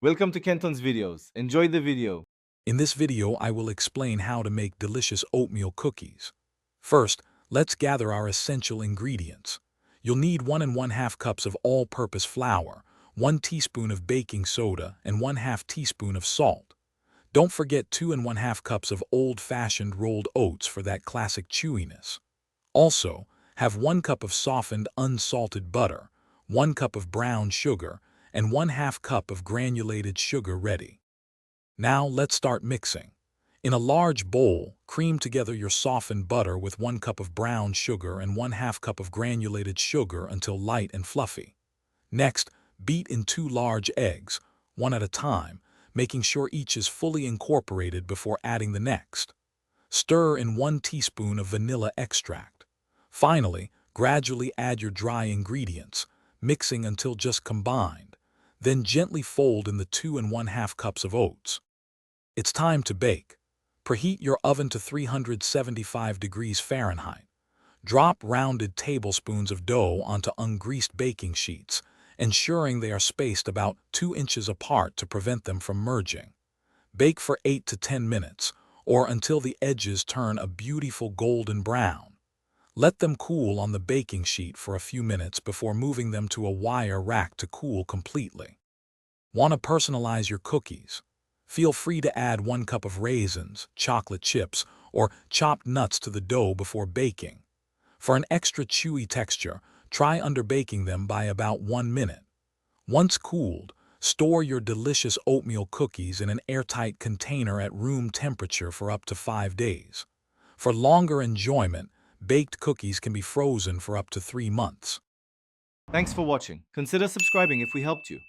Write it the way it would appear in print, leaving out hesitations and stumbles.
Welcome to Kenton's videos. Enjoy the video. In this video, I will explain how to make delicious oatmeal cookies. First, let's gather our essential ingredients. You'll need 1½ cups of all-purpose flour, 1 teaspoon of baking soda, and 1/2 teaspoon of salt. Don't forget 2½ cups of old-fashioned rolled oats for that classic chewiness. Also, have 1 cup of softened unsalted butter, 1 cup of brown sugar, and 1/2 cup of granulated sugar ready. Now let's start mixing. In a large bowl, cream together your softened butter with 1 cup of brown sugar and 1/2 cup of granulated sugar until light and fluffy. Next, beat in 2 large eggs, one at a time, making sure each is fully incorporated before adding the next. Stir in 1 teaspoon of vanilla extract. Finally, gradually add your dry ingredients, mixing until just combined. Then gently fold in the 2½ cups of oats. It's time to bake. Preheat your oven to 375 degrees Fahrenheit. Drop rounded tablespoons of dough onto ungreased baking sheets, ensuring they are spaced about 2 inches apart to prevent them from merging. Bake for 8 to 10 minutes, or until the edges turn a beautiful golden brown. Let them cool on the baking sheet for a few minutes before moving them to a wire rack to cool completely. Want to personalize your cookies? Feel free to add 1 cup of raisins, chocolate chips, or chopped nuts to the dough before baking. For an extra chewy texture, try underbaking them by about 1 minute. Once cooled, store your delicious oatmeal cookies in an airtight container at room temperature for up to 5 days. For longer enjoyment, baked cookies can be frozen for up to 3 months. Thanks for watching. Consider subscribing if we helped you.